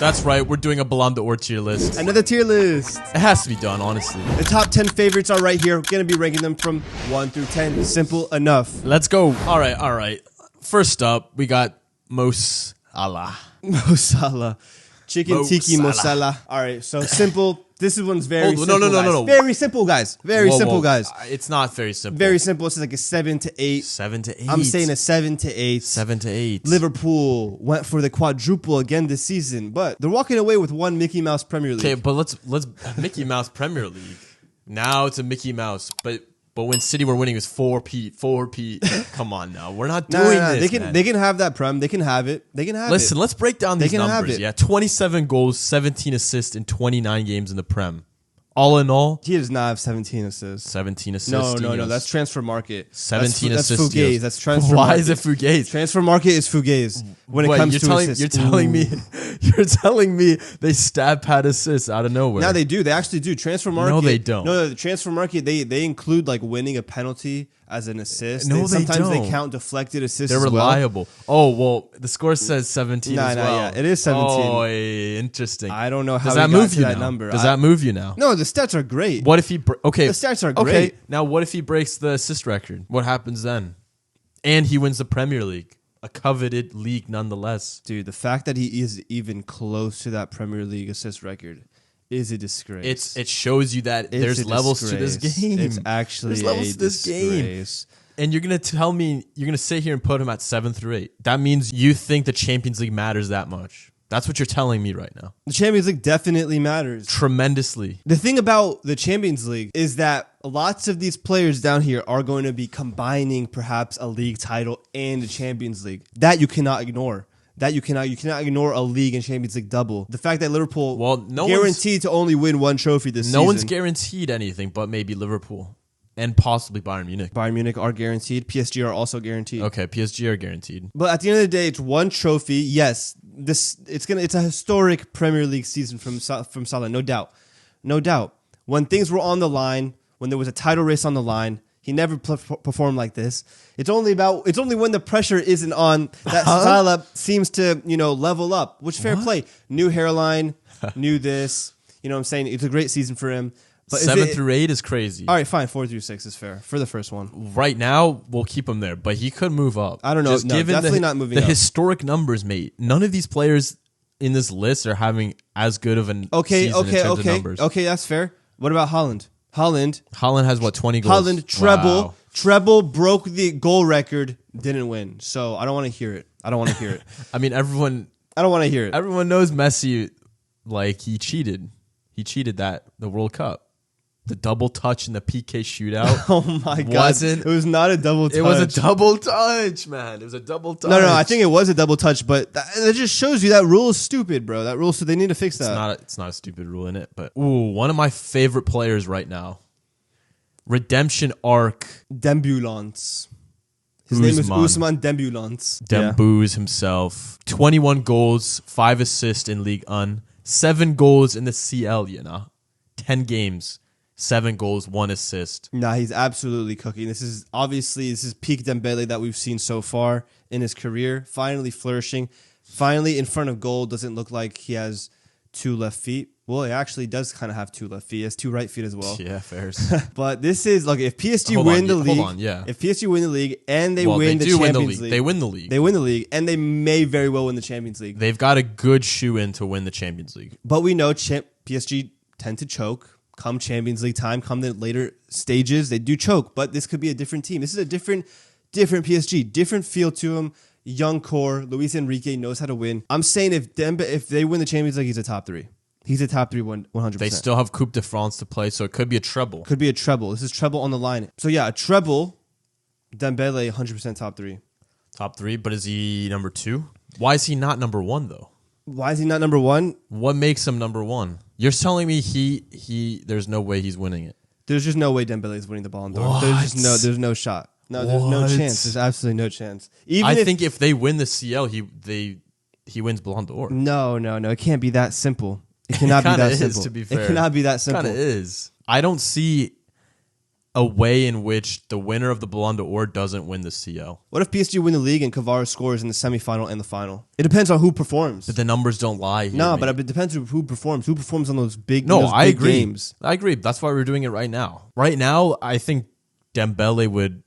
That's right, we're doing a Ballon d'Or tier list. Another tier list. It has to be done, honestly. The top 10 favorites are right here. We're going to be ranking them from 1 through 10. Simple enough. Let's go. All right. First up, we got Mo Salah. Mo Salah. Chicken tiki Mo Salah. All right, so simple. This one's very simple. No. Very simple, guys. Very simple, guys. It's not very simple. Very simple. It's like a 7 to 8. 7 to 8. I'm saying a 7 to 8. 7 to 8. Liverpool went for the quadruple again this season, but they're walking away with one Mickey Mouse Premier League. Okay, but let's Mickey Mouse Premier League. Now it's a Mickey Mouse, but when City were winning, it was 4P. Come on now. We're not doing this, They can have that Prem. They can have it. Listen, let's break down these numbers. Yeah, 27 goals, 17 assists in 29 games in the Prem. All in all, he does not have 17 assists. 17 assists. No. That's transfer market. 17 assists. That's Fugazi. That's transfer Why market. is it Fugazi? Transfer market is Fugazi when it comes to assists. You're telling me they stab pad assists out of nowhere. Now they do. They actually do. Transfer market. No, they don't. No, the transfer market, they include like winning a penalty as an assist. No, sometimes they don't. they count deflected assists. They're reliable. Oh, well, the score says 17 as well. Yeah, it is 17. Oh, interesting. I don't know how Does that move you that now? number. Does that move you now? No, the stats are great. What if he the stats are great. Okay, now what if he breaks the assist record? What happens then? And he wins the Premier League, a coveted league nonetheless. Dude, the fact that he is even close to that Premier League assist record is a disgrace. It shows you that there's levels to this game. It's actually there's levels to this game. And you're going to tell me, you're going to sit here and put him at 7 through 8. That means you think the Champions League matters that much. That's what you're telling me right now. The Champions League definitely matters. Tremendously. The thing about the Champions League is that lots of these players down here are going to be combining perhaps a league title and the Champions League. That you cannot ignore. You cannot ignore a league and Champions League double. The fact that Liverpool guaranteed to only win one trophy this season. No one's guaranteed anything but maybe Liverpool. And possibly Bayern Munich. Bayern Munich are guaranteed. PSG are also guaranteed. Okay, PSG are guaranteed. But at the end of the day, it's one trophy. Yes, it's a historic Premier League season from Salah, no doubt. When things were on the line, when there was a title race on the line, he never performed like this. It's only when the pressure isn't on that Salah seems to level up. Which fair play. New hairline, new this. You know what I'm saying? It's a great season for him. But 7 through 8 is crazy. All right, fine. 4 through 6 is fair for the first one. Right now, we'll keep him there, but he could move up. I don't know. Definitely not moving up. The historic numbers, mate. None of these players in this list are having as good of an season in terms of numbers. Okay, that's fair. What about Haaland? Haaland has what, 20 goals? Haaland treble broke the goal record, didn't win. So I don't want to hear it. I don't mean, everyone. I don't want to hear it. Everyone knows Messi, like he cheated. He cheated the World Cup. The double touch in the PK shootout. Oh my God. It was not a double touch. It was a double touch, man. It was a double touch. No, I think it was a double touch, but that just shows you that rule is stupid, bro. That rule, so they need to fix that. It's not a stupid rule in it, but one of my favorite players right now. Redemption arc. Dembulance. His name is Ousmane Dembulance. Dembouz himself. 21 goals, 5 assists in Ligue 1, 7 goals in the CL, 10 games. 7 goals, 1 assist. Nah, he's absolutely cooking. This is peak Dembele that we've seen so far in his career. Finally flourishing. Finally in front of goal. Doesn't look like he has 2 left feet. Well, he actually does kind of have 2 left feet. He has 2 right feet as well. Yeah, fair. But this is like if PSG win the league. If PSG win the league and they win the Champions League. They win the league. They win the league and they may very well win the Champions League. They've got a good shoe in to win the Champions League. But we know PSG tend to choke. Come Champions League time, come the later stages, they do choke. But this could be a different team. This is a different PSG, different feel to him. Young core, Luis Enrique knows how to win. I'm saying if they win the Champions League, he's a top 3. He's a top 3 100%. They still have Coupe de France to play, so it could be a treble. This is treble on the line. So yeah, a treble. Dembele 100% top 3. Top 3, but is he number 2? Why is he not number 1 though? Why is he not number 1? What makes him number 1? You're telling me there's no way he's winning it. There's just no way Dembele is winning the Ballon d'Or. There's no shot. No, there's no chance. There's absolutely no chance. I think if they win the CL, he wins Ballon d'Or. No. It can't be that simple. It cannot be that simple. To be fair. It cannot be that simple. It kind of is. I don't see a way in which the winner of the Ballon d'Or doesn't win the CL. What if PSG win the league and Kvara scores in the semifinal and the final? It depends on who performs. But the numbers don't lie here. No, mate. but it depends on who performs. Who performs on those big, No, those I big agree. games? I agree. That's why we're doing it right now. Right now, I think Dembele would.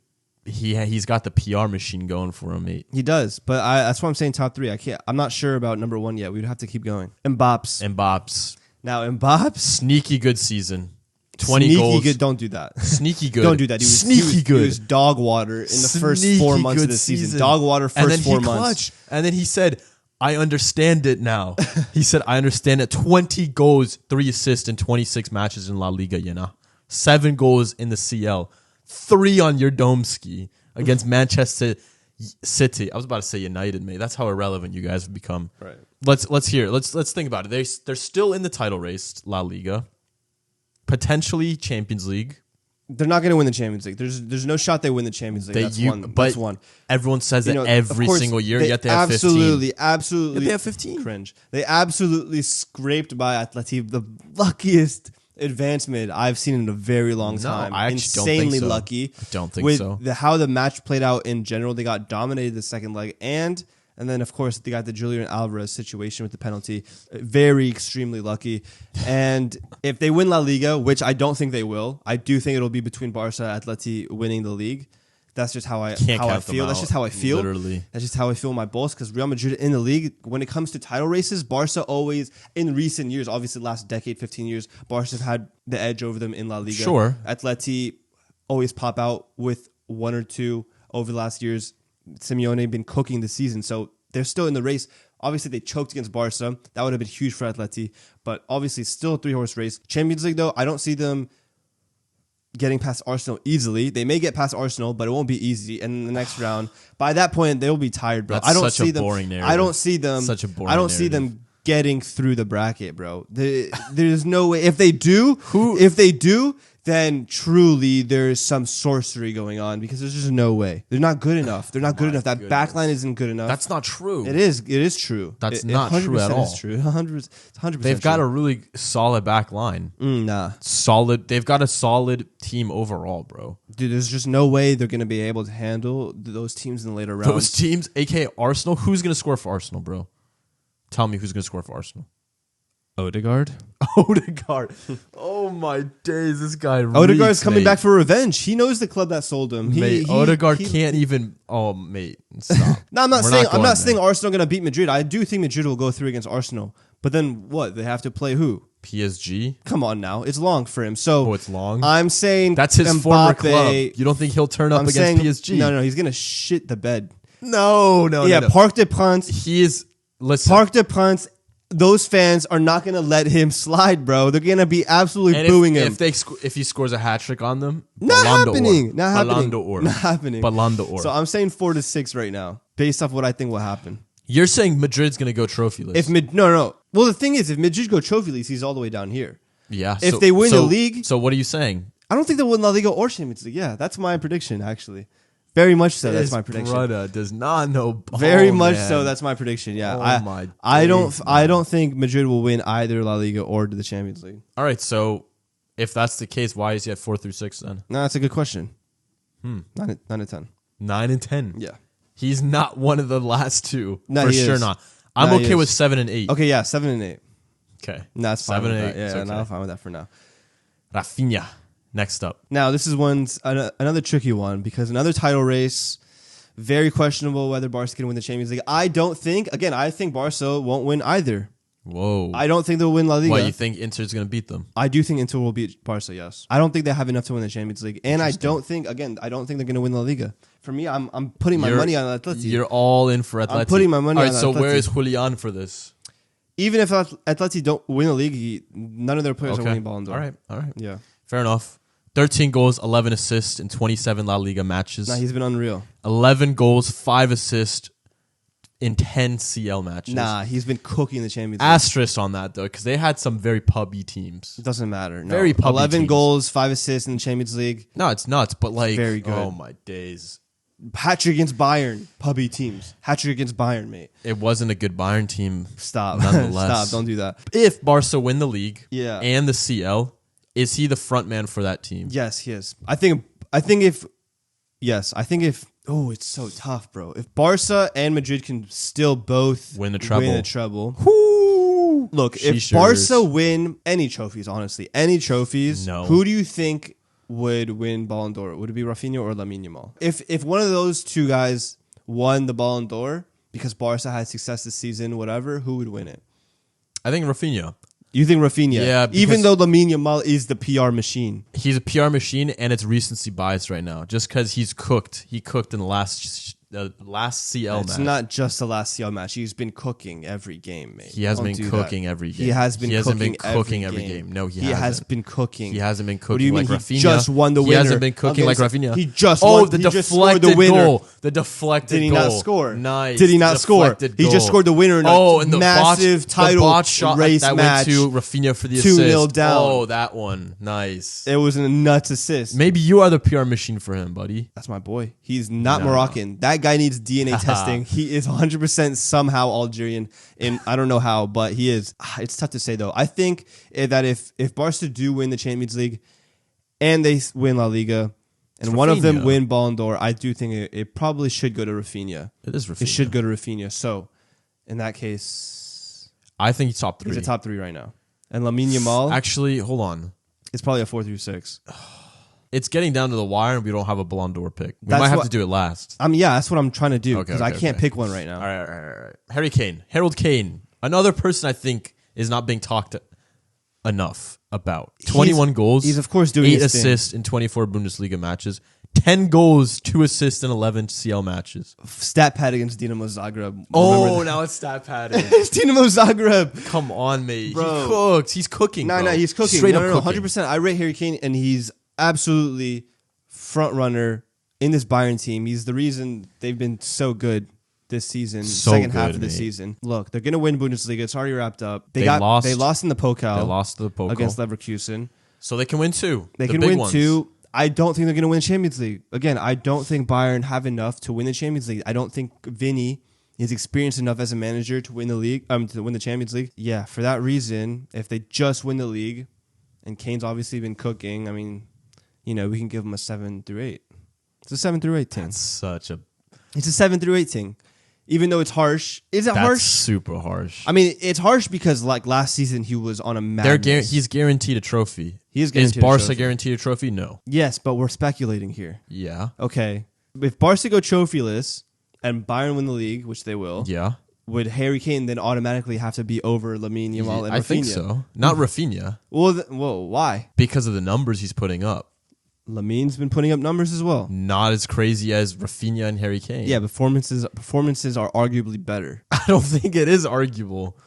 He's got the PR machine going for him, mate. He does, but that's why I'm saying top 3. I'm not sure about number 1 yet. We'd have to keep going. Mbappé. Now Mbappé, Sneaky good season. 20 sneaky goals. good. Don't do that. Sneaky good. Don't do that. Sneaky good. He was dog water in the first Sneaky 4 months of good the season. season. Dog water And then first 4 he months. clutched. And then he said, I understand it now. He said, I understand it. 20 goals, 3 assists in 26 matches in La Liga, 7 goals in the CL. 3 on your dome ski against Manchester City. I was about to say United, mate. That's how irrelevant you guys have become. Right. Let's hear it. Let's think about it. They're still in the title race, La Liga. Potentially Champions League. They're not going to win the Champions League. There's no shot they win the Champions League. That's one. Everyone says it every single year, yet they have 15. Absolutely. Yet they have 15. Cringe. They absolutely scraped by Atleti, the luckiest advancement I've seen in a very long time. I actually Insanely don't think so. lucky. I don't think with so. How the match played out in general, they got dominated the second leg, and then, of course, they got the Julian Alvarez situation with the penalty. Very extremely lucky. And if they win La Liga, which I don't think they will, I do think it'll be between Barca and Atleti winning the league. That's just how I feel. That's just how I feel. Literally. That's just how I feel in my balls. Because Real Madrid in the league, when it comes to title races, Barca always, in recent years, obviously last decade, 15 years, Barca have had the edge over them in La Liga. Sure. Atleti always pop out with 1 or 2 over the last years. Simeone been cooking the season, so they're still in the race. Obviously, they choked against Barca. That would have been huge for Atleti, but obviously, still a 3-horse race. Champions League, though, I don't see them getting past Arsenal easily. They may get past Arsenal, but it won't be easy. And in the next round, by that point, they'll be tired, bro. That's I don't such see a them. boring narrative. I don't see them. Such a boring I don't see narrative. them getting through the bracket, bro. There's no way. If they do, then truly there's some sorcery going on because there's just no way. They're not good enough. They're not good enough. That backline isn't good enough. That's not true. It is. It is true. That's not true at all. It's true. 100%. They've got a really solid back line. Nah. Solid. They've got a solid team overall, bro. Dude, there's just no way they're going to be able to handle those teams in the later rounds. Those teams, aka Arsenal, who's going to score for Arsenal, bro? Tell me who's going to score for Arsenal. Odegaard. Oh my days, this guy. Odegaard's coming back for revenge. He knows the club that sold him. Odegaard can't even. Oh, mate, stop. No, I'm not saying Arsenal going to beat Madrid. I do think Madrid will go through against Arsenal. But then what? They have to play who? PSG. Come on now, it's long for him. So it's long. I'm saying that's his Mbappe, former club. You don't think he'll turn up against PSG? No, he's going to shit the bed. No. Yeah, Parc des Princes. He is. Listen, Parc des Princes. Those fans are not going to let him slide, bro. They're going to be absolutely and booing him. If he scores a hat trick on them, not happening. Ballon d'Or. So I'm saying 4-6 right now, based off what I think will happen. You're saying Madrid's going to go trophyless? No. Well, the thing is, if Madrid go trophyless, he's all the way down here. Yeah. If they win the league, so what are you saying? I don't think they'll win La Liga or Champions League. Yeah, that's my prediction, actually. Very much so. That's my prediction. Brother does not know ball, Very much man. so. That's my prediction. Yeah. I don't think Madrid will win either La Liga or the Champions League. All right. So if that's the case, why is he at 4-6 then? No, that's a good question. 9 and 10. 9 and 10. Yeah. He's not one of the last two. No, for he sure is. not. I'm okay with 7 and 8. Okay, yeah, 7 and 8. Okay. No, that's fine. 7 and 8. Yeah, okay. I'm fine with that for now. Rafinha. Next up. Now, this is another tricky one because another title race. Very questionable whether Barca can win the Champions League. I think Barca won't win either. Whoa. I don't think they'll win La Liga. Why, you think Inter's going to beat them? I do think Inter will beat Barca, yes. I don't think they have enough to win the Champions League. And I don't think they're going to win La Liga. For me, I'm putting my money on Atleti. You're all in for Atleti. I'm putting my money on Atleti. All right, so where is Julian for this? Even if Atleti don't win the league, none of their players are winning Ballon d'Or. All right. Yeah. Fair enough. 13 goals, 11 assists in 27 La Liga matches. Nah, he's been unreal. 11 goals, 5 assists in 10 CL matches. Nah, he's been cooking the Champions League. Asterisk on that, though, because they had some very pubby teams. It doesn't matter. No. Very pubby 11 teams. goals, 5 assists in the Champions League. No, it's nuts, but like, very good. Oh my days. Hat-trick against Bayern. Pubby teams. Hat-trick against Bayern, mate. It wasn't a good Bayern team. Stop. Nonetheless. Stop. Don't do that. If Barca win the league Yeah. and the CL, Is he the front man for that team? Yes, he is. I think if it's so tough, bro. If Barca and Madrid can still both Win the treble. Whoo! Look, if Sheeshers. Barca win any trophies, honestly, any trophies, No. who do you think would win Ballon d'Or? Would it be Rafinha or Lamine Yamal? If one of those two guys won the Ballon d'Or because Barca had success this season, whatever, who would win it? I think Rafinha. You think Rafinha? Yeah, even though Lamine Yamal is the PR machine. He's a PR machine, and it's recency bias right now. Just because he's cooked. He cooked in the last CL match. It's not just the last CL match. He's been cooking every game, mate. He hasn't been cooking every game. He has been cooking every game. No, he has been cooking. He hasn't been cooking What do you like mean? Rafinha. He just won the winner. He hasn't been cooking like Rafinha. He just won. won. The he just scored deflected the winner. goal. The deflected goal. Did he not score? Nice. Did he not score? Deflected He goal. just scored the winner in a and the massive title the botch shot race that match. went to Rafinha for the 2-0 assist. down. Oh, that one. Nice. It was a nuts assist. Maybe you are the PR machine for him, buddy. That's my boy. He's not No. Moroccan. That guy needs DNA testing. He is 100% somehow Algerian. And I don't know how, but he is. It's tough to say, though. I think that if Barca do win the Champions League and they win La Liga and It's one of them Rafinha. win Ballon d'Or, I do think it probably should go to Rafinha. It is Rafinha. It should go to Rafinha. So, in that case, I think he's top 3. he's a top 3 right now. And Lamine Yamal Actually, hold on. is probably a 4 through 6. It's getting down to the wire, and we don't have a Ballon d'Or pick. We That's might have what- to do it last. Yeah, that's what I'm trying to do Okay, because I okay, can't okay. pick one right now. All right. Harry Kane. Harold Kane. Another person I think is not being talked enough about. 21 goals. He's, of course, doing 8 his thing. assists in 24 Bundesliga matches. 10 goals, 2 assists in 11 CL matches. Stat pad against Dinamo Zagreb. Oh, Remember that? now it's stat padded. It's Dinamo Zagreb. Come on, mate. Bro. He cooks. He's cooking. No, bro. he's cooking. Straight No, up cooking. 100%. I rate Harry Kane, and he's absolutely front runner in this Bayern team. He's the reason they've been so good this season, So second half good, of the mate. season. Look, they're going to win Bundesliga. It's already wrapped up. They lost. in the Pokal. They lost to the Pokal. Against Leverkusen. So they can win 2. They the can big win ones. 2. I don't think they're going to win the Champions League. Again, I don't think Bayern have enough to win the Champions League. I don't think Vinny is experienced enough as a manager to win the league, to win the Champions League. Yeah, for that reason, if they just win the league, and Kane's obviously been cooking, I mean, we can give them a 7 through 8. It's a 7 through 8 thing. It's It's a 7 through 8 thing. Even though it's harsh. Is it that's harsh? super harsh. I mean, it's harsh because like last season he was on a madness. He's guaranteed a trophy. He is Is guaranteed a Barca trophy. guaranteed a trophy? No. Yes, but we're speculating here. Yeah. Okay. If Barca go trophyless and Bayern win the league, which they will, Yeah. would Harry Kane then automatically have to be over Lamine Yamal and Rafinha? I think so. Not Rafinha, Well, why? because of the numbers he's putting up. Lamine's been putting up numbers as well. Not as crazy as Rafinha and Harry Kane. Yeah, performances are arguably better. I don't think it is arguable.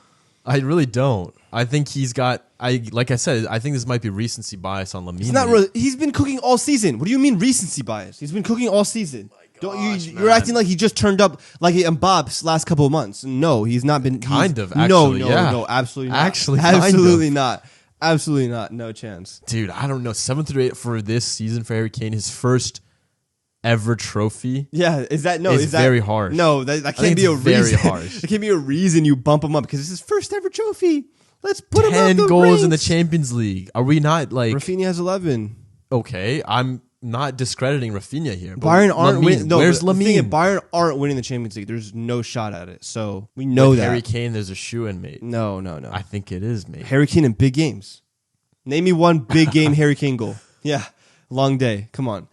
I really don't. I think he's got. Like I said, I think this might be recency bias on Lamine. It's not really. He's been cooking all season. What do you mean recency bias? He's been cooking all season. You're acting like he just turned up like Mbappe's last couple of months. No, he's not been. Kind of, No, actually, yeah. no, absolutely not. Actually, kind of. absolutely not. Absolutely not. No chance. Dude, I don't know. 7 through 8 for this season for Harry Kane, his first ever trophy. Yeah, is that It's very harsh. No, that can't think be a it's very reason. harsh. It can't be a reason you bump him up because it's his first ever trophy. Let's put him up 10 the goals in the ranks. Champions League. Are we not like Rafinha has 11. okay? I'm not discrediting Rafinha here. But Bayern aren't winning. No, where's the thing is, Lamine? Bayern aren't winning the Champions League. There's no shot at it. So we know With that. Harry Kane, there's a shoe in, mate. No. I think it is, mate. Harry Kane in big games. Name me one big game Harry Kane goal. Yeah, long day. Come on.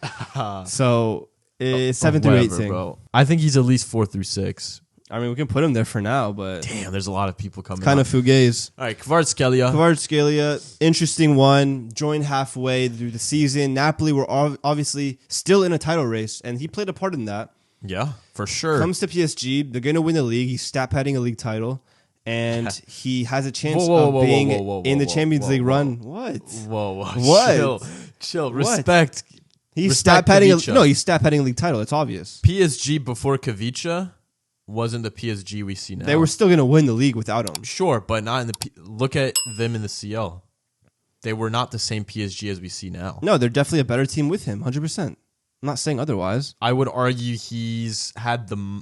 So it's 7 through 8 Whatever, thing. bro. I think he's at least 4 through 6. I mean, we can put him there for now, but Damn, there's a lot of people coming. kind up. of fugazi. All right, Kvaratskhelia. Kvaratskhelia, interesting one. Joined halfway through the season. Napoli were obviously still in a title race, and he played a part in that. Yeah, for sure. Comes to PSG, they're going to win the league. He's stat padding a league title, and he has a chance Whoa, of whoa, being whoa, in the whoa, Champions whoa, League whoa. run. What? Whoa. What? Chill. What? Respect. He's Respect stat padding. Kavicha. He's stat padding a league title. It's obvious. PSG before Kavicha wasn't the PSG we see now. They were still going to win the league without him. sure, but not in the. Look at them in the CL. They were not the same PSG as we see now. No, they're definitely a better team with him, 100%. I'm not saying otherwise. I would argue he's had the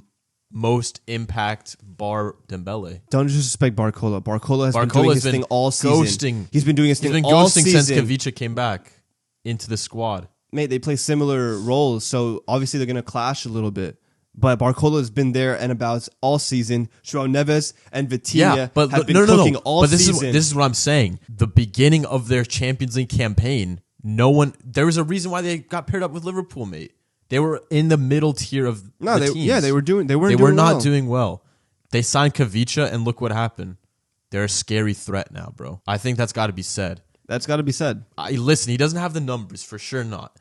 most impact bar Dembele. Don't disrespect Barcola. Barcola has been doing his thing all season. Ghosting. He's been doing his He's thing been all ghosting season. since Kavica came back into the squad. Mate, they play similar roles, so obviously they're going to clash a little bit. But Barcola has been there and about all season. João Neves and Vitinha have been cooking all season. This is what I'm saying. The beginning of their Champions League campaign, there was a reason why they got paired up with Liverpool, mate. They were in the middle tier of the teams. Yeah, they were not doing well. They signed Kavica, and look what happened. They're a scary threat now, bro. I think that's got to be said. That's got to be said. Listen, he doesn't have the numbers, for sure not.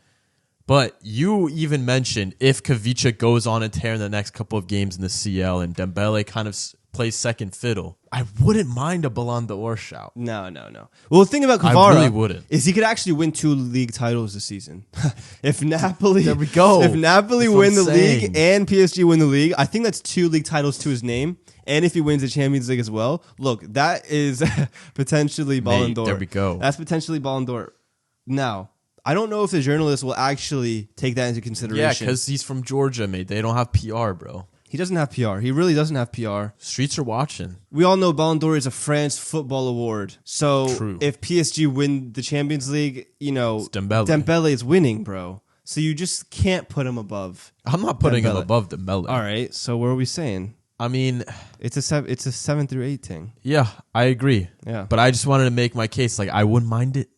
But you even mentioned if Kavica goes on a tear in the next couple of games in the CL and Dembele kind of plays second fiddle, I wouldn't mind a Ballon d'Or shout. No. Well, the thing about Kvara really wouldn't. is he could actually win 2 league titles this season. If Napoli, there we go. If Napoli win the league and PSG win the league, I think that's 2 league titles to his name. And if he wins the Champions League as well, look, that is potentially Ballon d'Or. There we go. That's potentially Ballon d'Or. Now, I don't know if the journalists will actually take that into consideration. Yeah, because he's from Georgia, mate. They don't have PR, bro. He doesn't have PR. He really doesn't have PR. Streets are watching. We all know Ballon d'Or is a France football award. So if PSG win the Champions League, it's Dembele is winning, bro. So you just can't put him above. I'm not putting him above Dembele. All right. So what are we saying? I mean, it's a 7 through 8 thing. Yeah, I agree. Yeah. But I just wanted to make my case. Like, I wouldn't mind it.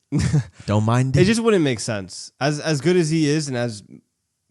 Don't mind it. It just wouldn't make sense. As good as he is and as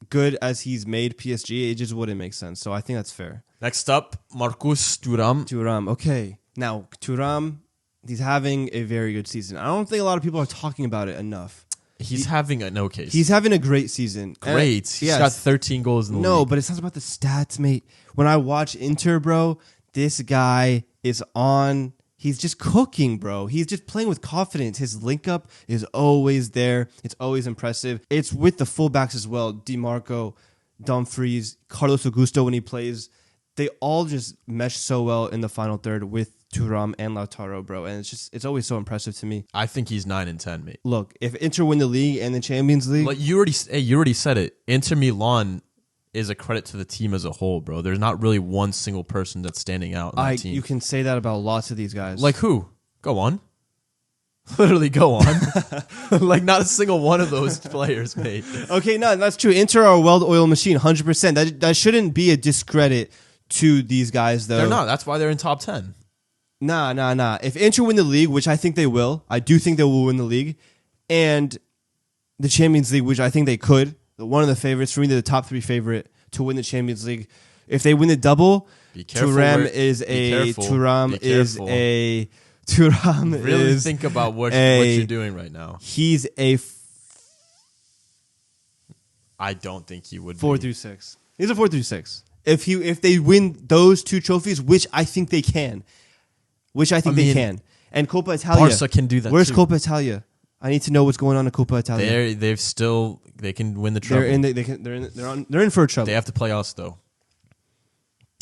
good as he's made PSG, it just wouldn't make sense. So I think that's fair. Next up, Marcus Thuram. Thuram. Okay. Now, Thuram, he's having a very good season. I don't think a lot of people are talking about it enough. He's having an okay season. He's having a great season. Great. He's got 13 goals in the league. No, but it's not about the stats, mate. When I watch Inter, bro, this guy is on. He's just cooking, bro. He's just playing with confidence. His link up is always there. It's always impressive. It's with the fullbacks as well. DiMarco, Dumfries, Carlos Augusto when he plays. They all just mesh so well in the final third with Thuram and Lautaro, bro. And it's always so impressive to me. I think he's 9 and 10, mate. Look, if Inter win the league and the Champions League. Like you already said it. Inter Milan is a credit to the team as a whole, bro. There's not really one single person that's standing out on that team. You can say that about lots of these guys. Like who? Go on. Literally go on. Like not a single one of those players, mate. Okay, no, that's true. Inter are a well-oiled machine, 100%. That shouldn't be a discredit to these guys, though. They're not. That's why they're in top 10. Nah. If Inter win the league, which I think they will, I do think they will win the league, and the Champions League, which I think they could, one of the favorites, for me, they're the top 3 favorite to win the Champions League. If they win the double, Thuram really think about what you're doing right now. He's a I don't think he would 4 through 6. He's a 4 through 6. If they win those 2 trophies, which I think they can. They can. And Coppa Italia. Barca can do that. Where's too. Coppa Italia? I need to know what's going on in Coppa Italia. They can win the treble. They're in for a trouble. They have to play us though.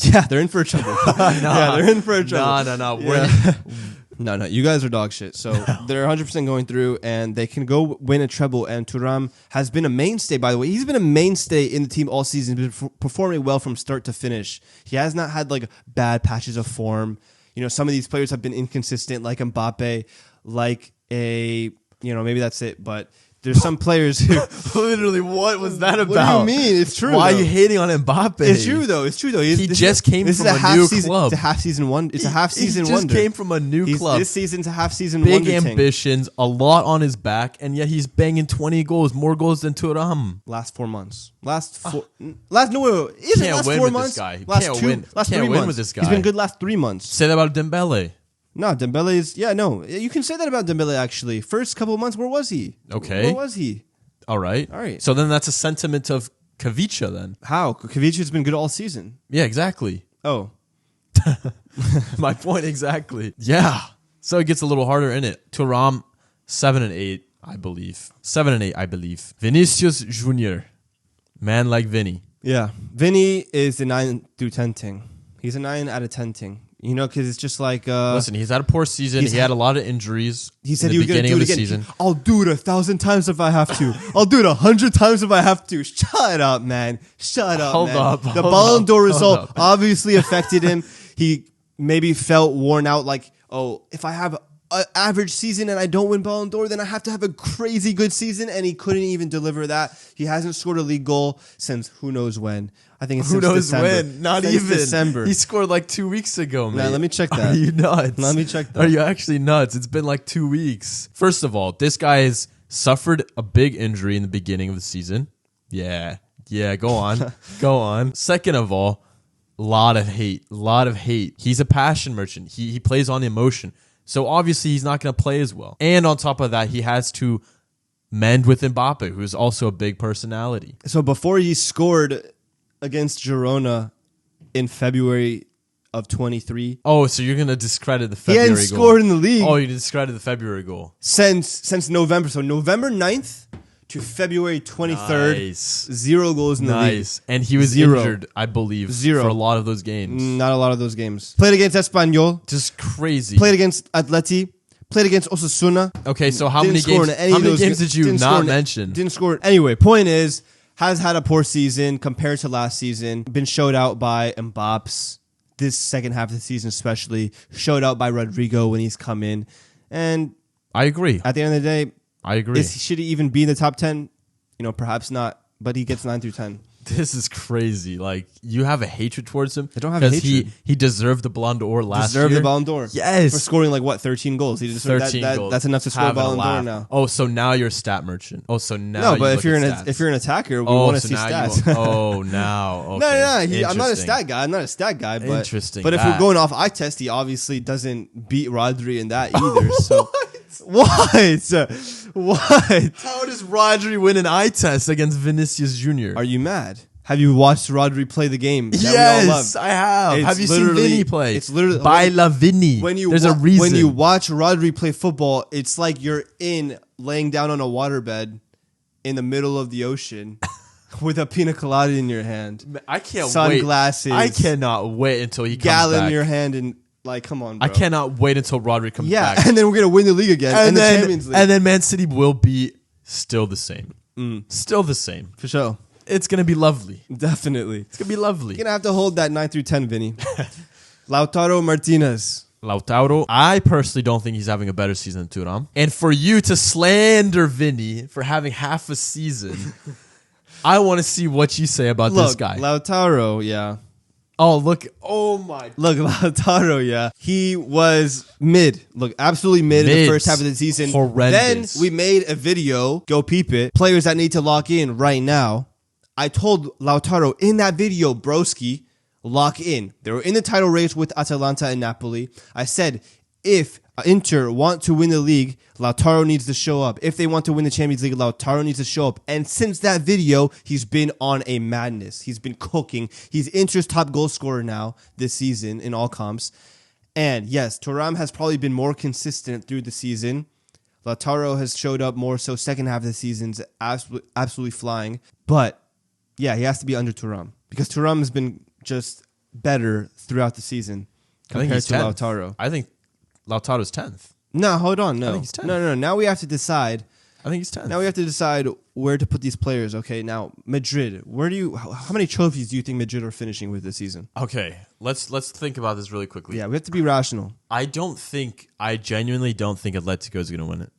Yeah, they're in for a trouble. Yeah, they're in for a trouble. No. Yeah. No. You guys are dog shit. So they're 100% going through, and they can go win a treble. And Thuram has been a mainstay, by the way. He's been a mainstay in the team all season. He's been performing well from start to finish. He has not had like bad patches of form. Some of these players have been inconsistent, like Mbappe, like maybe that's it. But there's some players who literally, what was that about? What do you mean? It's true. Why are you hating on Mbappe? It's true though. He just came from a new club. It's a half season wonder. It's a half season wonder. He just came from a new club. This season's a half season Big wonder. Big ambitions, a lot on his back, and yet he's banging 20 goals, more goals than Thuram. Last 4 months. Last 4 months. Can't win with this guy. Last 3 months. With this guy. He's been good last 3 months. Say that about Dembele. No, Dembele is... Yeah, no. You can say that about Dembele, actually. First couple of months, where was he? Okay. Where was he? All right. So then that's a sentiment of Kavica then. How? Kavica's been good all season. Yeah, exactly. Oh. My point exactly. Yeah. So it gets a little harder in it. Thuram, 7 and 8, I believe. 7 and 8, I believe. Vinicius Junior. Man like Vinny. Yeah. Vinny is the 9 through 10 ting. He's a 9 out of 10 ting. You know, because it's just like listen, he's had a poor season. He had a lot of injuries. He said in he the was going to beginning do of it the again. season. I'll do it 1,000 times if I have to. I'll do it 100 times if I have to. Shut up, man. Shut up, man. The Ballon d'Or result obviously affected him. He maybe felt worn out, like, oh, if I have an average season and I don't win Ballon d'Or, then I have to have a crazy good season, and he couldn't even deliver that. He hasn't scored a league goal since who knows when. I think it's Who since knows December. when? Not Since even December. He scored like 2 weeks ago, man. Nah, let me check that. Are you nuts? Let me check that. Are you actually nuts? It's been like 2 weeks. First of all, this guy has suffered a big injury in the beginning of the season. Yeah, go on. Go on. Second of all, a lot of hate. He's a passion merchant. He plays on emotion. So obviously he's not going to play as well. And on top of that, he has to mend with Mbappe, who's also a big personality. So before he scored against Girona in February of 23. Oh, so you're going to discredit the February goal. He hadn't scored in the league. Oh, you discredited the February goal. Since November. So November 9th to February 23rd. Nice. 0 goals in the league. And he was injured, I believe, for a lot of those games. Not a lot of those games. Played against Espanyol. Just crazy. Played against Atleti. Played against Osasuna. Okay, so how many games did you not mention? Didn't score. Anyway, point is, has had a poor season compared to last season. Been showed out by Mbappé this second half of the season, especially. Showed out by Rodrigo when he's come in. And I agree. At the end of the day, I agree. Should he even be in the top 10? You know, perhaps not. But he gets 9 through 10. This is crazy. Like, you have a hatred towards him. I don't have a hatred. He deserved the Ballon d'Or last year. Deserved the Ballon d'Or. Yes. For scoring 13 goals. He deserved 13 goals. That's enough to score a Ballon d'Or now. Oh, so now you're a stat merchant. Oh, so now no, but if you're an attacker, we want to see stats. Now. Okay. No. I'm not a stat guy. But, interesting. But if we're going off eye test, he obviously doesn't beat Rodri in that either. So what? How does Rodri win an eye test against Vinicius Jr.? Are you mad? Have you watched Rodri play the game? Yes, I have. Have you seen Vinny play? It's literally Baila Vinny. There's a reason. When you watch Rodri play football, it's like you're laying down on a waterbed in the middle of the ocean with a pina colada in your hand. I can't wait. Sunglasses. I cannot wait until he comes Gallon back. in your hand and come on, bro. I cannot wait until Rodri comes back. Yeah, and then we're going to win the league again and the Champions League. And then Man City will be still the same. Still the same. For sure. It's going to be lovely. Definitely. It's going to be lovely. You're going to have to hold that 9 through 10, Vinny. Lautaro Martinez. Lautaro, I personally don't think he's having a better season than Thuram. And for you to slander Vinny for having half a season, I want to see what you say about this guy. Lautaro, yeah. Oh, look. Oh, my. Look, Lautaro, yeah. He was mid. Look, absolutely mid in the first half of the season. Horrendous. Then we made a video, go peep it, players that need to lock in right now. I told Lautaro in that video, broski, lock in. They were in the title race with Atalanta and Napoli. I said, if Inter want to win the league, Lautaro needs to show up. If they want to win the Champions League, Lautaro needs to show up. And since that video, he's been on a madness. He's been cooking. He's Inter's top goal scorer now this season in all comps. And yes, Thuram has probably been more consistent through the season. Lautaro has showed up more so second half of the season's absolutely flying. But yeah, he has to be under Thuram because Thuram has been just better throughout the season compared to Lautaro. I think Lautaro's 10th. No, hold on. No. I think he's 10th. No. Now we have to decide. I think he's 10th. Now we have to decide where to put these players. Okay, now Madrid. How many trophies do you think Madrid are finishing with this season? Okay, let's think about this really quickly. Yeah, we have to be rational. I genuinely don't think Atletico is going to win it.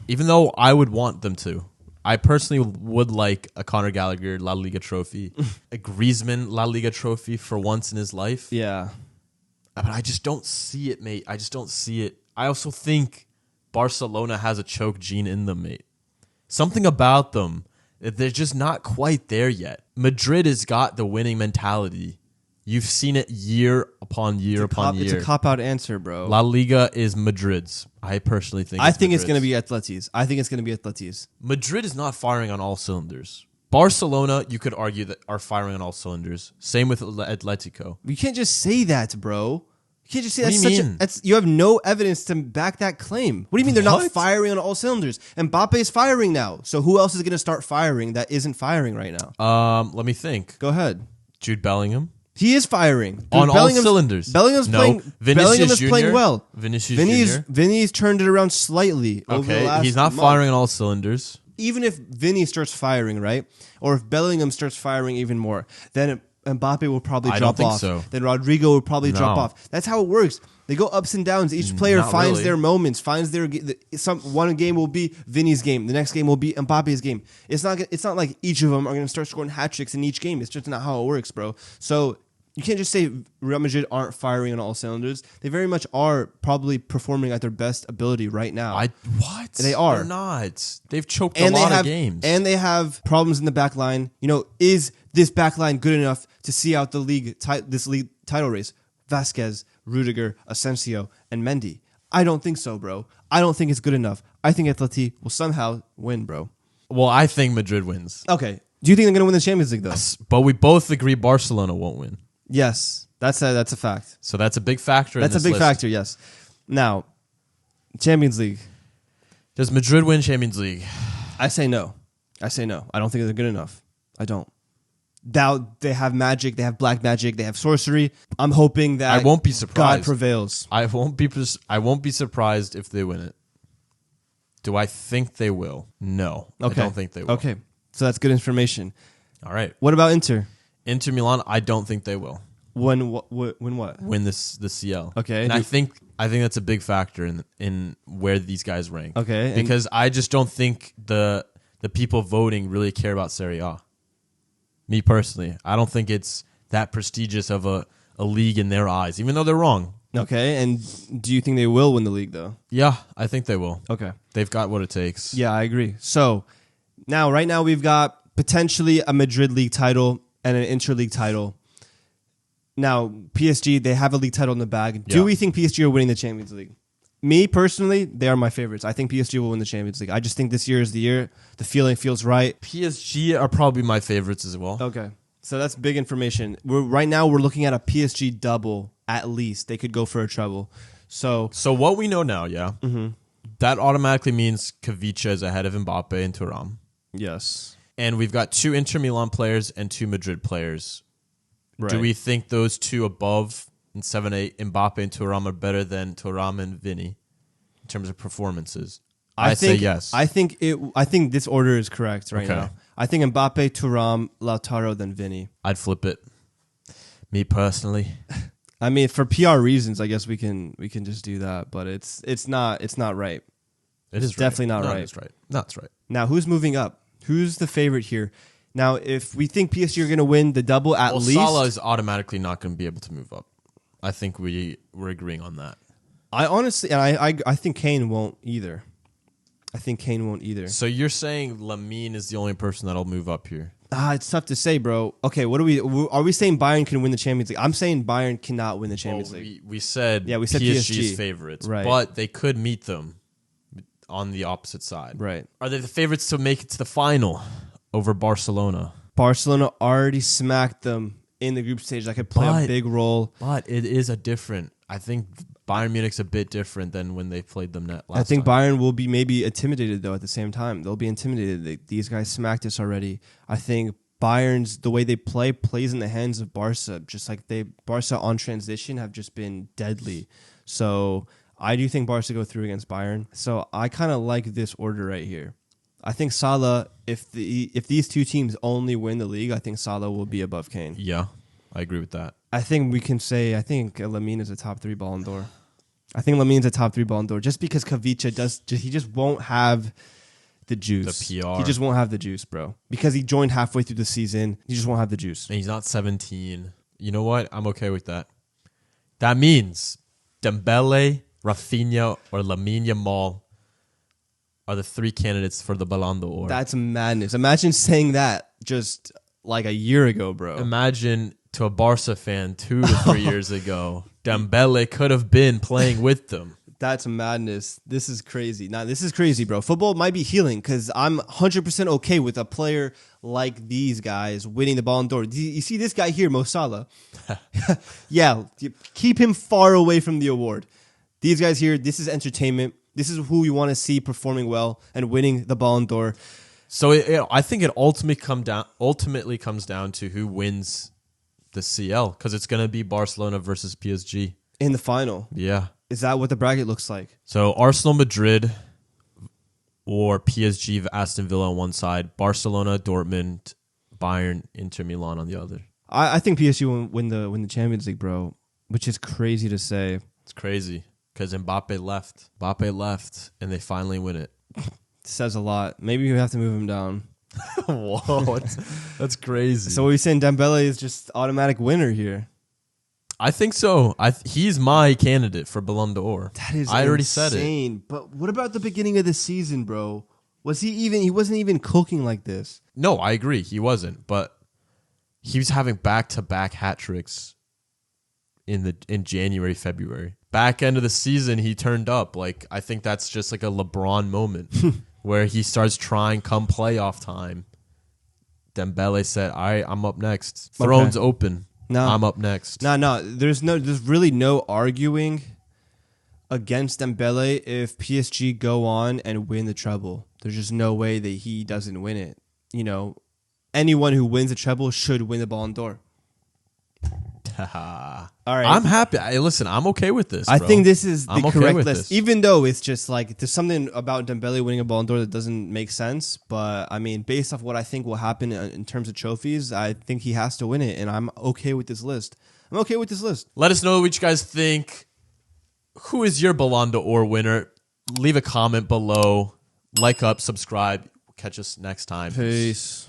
Even though I would want them to. I personally would like a Conor Gallagher La Liga trophy, a Griezmann La Liga trophy for once in his life. Yeah. But I just don't see it, mate. I just don't see it. I also think Barcelona has a choke gene in them, mate. Something about them, they're just not quite there yet. Madrid has got the winning mentality. You've seen it year upon year upon year. It's a cop-out answer, bro. La Liga is Madrid's. I personally think it's going to be Atleti's. Madrid is not firing on all cylinders. Barcelona, you could argue, that are firing on all cylinders. Same with Atletico. You can't just say that, bro. You can't just say what that's do you mean? You have no evidence to back that claim. What do you mean they're not firing on all cylinders? Mbappe is firing now. So who else is going to start firing that isn't firing right now? Let me think. Go ahead. Jude Bellingham. He is firing. Dude, on all cylinders. Bellingham's playing well. Vinicius Jr. Vinny's turned it around slightly over the last he's not month. firing on all cylinders. Even if Vinny starts firing, right? Or if Bellingham starts firing even more, then Mbappe will probably drop don't think off. so. Then Rodrigo will probably drop off. That's how it works. They go ups and downs. Each player finds their moments, finds their one game will be Vinny's game, the next game will be Mbappe's game. It's not like each of them are going to start scoring hat tricks in each game. It's just not how it works, bro. So you can't just say Real Madrid aren't firing on all cylinders. They very much are probably performing at their best ability right now. What? They are. They're not. They've choked a lot of games. And they have problems in the back line. You know, is this back line good enough to see out the league title race? Vasquez, Rudiger, Asensio, and Mendy. I don't think so, bro. I don't think it's good enough. I think Atleti will somehow win, bro. Well, I think Madrid wins. Okay. Do you think they're going to win the Champions League, though? Yes, but we both agree Barcelona won't win. Yes, that's a fact. So that's a big factor. That's a big factor. Yes. Now, Champions League. Does Madrid win Champions League? I say no. I don't think they're good enough. I don't. Now they have magic. They have black magic. They have sorcery. I'm hoping that I won't be surprised. God prevails. I won't be surprised if they win it. Do I think they will? No. Okay. I don't think they will. Okay. So that's good information. All right. What about Inter? Inter Milan, I don't think they will. Win what? Win the CL. Okay. And I think that's a big factor in where these guys rank. Okay. Because I just don't think the people voting really care about Serie A. Me personally, I don't think it's that prestigious of a league in their eyes, even though they're wrong. Okay. And do you think they will win the league, though? Yeah, I think they will. Okay. They've got what it takes. Yeah, I agree. So right now we've got potentially a Madrid league title and an Inter-league title. Now, PSG, they have a league title in the bag. Yeah. Do we think PSG are winning the Champions League? Me, personally, they are my favorites. I think PSG will win the Champions League. I just think this year is the year. The feeling feels right. PSG are probably my favorites as well. Okay. So that's big information. Right now, we're looking at a PSG double, at least. They could go for a treble. So what we know now, yeah, mm-hmm. that automatically means Kavicha is ahead of Mbappe and Thuram. Yes. And we've got 2 Inter Milan players and 2 Madrid players. Right. Do we think those 2 above in 7-8, Mbappe and Thuram, are better than Thuram and Vinny in terms of performances? I say yes. I think this order is correct right now. I think Mbappe, Thuram, Lautaro, then Vinny. I'd flip it. Me personally. I mean, for PR reasons, I guess we can just do that, but it's not right. It's definitely not right. It's right. No, it's right. Now, who's moving up? Who's the favorite here? Now, if we think PSG are going to win the double, at least Salah is automatically not going to be able to move up. I think we're agreeing on that. I honestly, and I think Kane won't either. So you're saying Lamine is the only person that'll move up here? It's tough to say, bro. Okay, are we saying Bayern can win the Champions League? I'm saying Bayern cannot win the Champions League. We said PSG's PSG's favorites, right? But they could meet them on the opposite side, right? Are they the favorites to make it to the final over Barcelona? Barcelona already smacked them in the group stage. That could play a big role. But it is I think Bayern Munich's a bit different than when they played them last time. I think Bayern will be maybe intimidated, though, at the same time. They'll be intimidated. These guys smacked us already. I think Bayern's, the way they plays in the hands of Barca. Just like Barca on transition have just been deadly. So I do think Barca go through against Bayern. So I kind of like this order right here. I think Salah, if these 2 teams only win the league, I think Salah will be above Kane. Yeah, I agree with that. I think we can say, I think Lamine is a top 3 Ballon d'Or. I think Lamine's a top 3 Ballon d'Or just because Kavicha he just won't have the juice. The PR. He just won't have the juice, bro. Because he joined halfway through the season. He just won't have the juice. And he's not 17. You know what? I'm okay with that. That means Dembele, Rafinha, or Lamine Yamal are the 3 candidates for the Ballon d'Or. That's madness. Imagine saying that just like a year ago, bro. Imagine to a Barca fan 2 to 3 years ago, Dembele could have been playing with them. That's madness. This is crazy. Now, this is crazy, bro. Football might be healing because I'm 100% okay with a player like these guys winning the Ballon d'Or. You see this guy here, Mo Salah? Yeah, keep him far away from the award. These guys here, this is entertainment. This is who you want to see performing well and winning the Ballon d'Or. So I think it ultimately comes down to who wins the CL because it's gonna be Barcelona versus PSG in the final. Yeah. Is that what the bracket looks like? So Arsenal, Madrid, or PSG, Aston Villa on one side, Barcelona, Dortmund, Bayern, Inter Milan on the other. I think PSG will win the Champions League, bro, which is crazy to say. It's crazy because Mbappe left. Mbappe left, and they finally win it. It says a lot. Maybe we have to move him down. Whoa, that's crazy. So we're saying Dembele is just automatic winner here. I think so. He's my candidate for Ballon d'Or. That is I already insane. said it. But what about the beginning of the season, bro? He wasn't even cooking like this. No, I agree. He wasn't, but he was having back-to-back hat tricks in January, February. Back end of the season, he turned up. Like, I think that's just like a LeBron moment where he starts trying come playoff time. Dembele said, "All right, I'm up next. Throne's open. No, I'm up next." No. There's really no arguing against Dembele if PSG go on and win the treble. There's just no way that he doesn't win it. You know, anyone who wins the treble should win the Ballon d'Or. All right, I'm happy. Listen, I'm okay with this. I bro. think this is the I'm okay correct with list, this. even though it's just like there's something about Dembele winning a Ballon d'Or that doesn't make sense. But I mean, based off what I think will happen in terms of trophies, I think he has to win it, and I'm okay with this list. Let us know what you guys think. Who is your Ballon d'Or winner? Leave a comment below. Like up, subscribe. Catch us next time. Peace.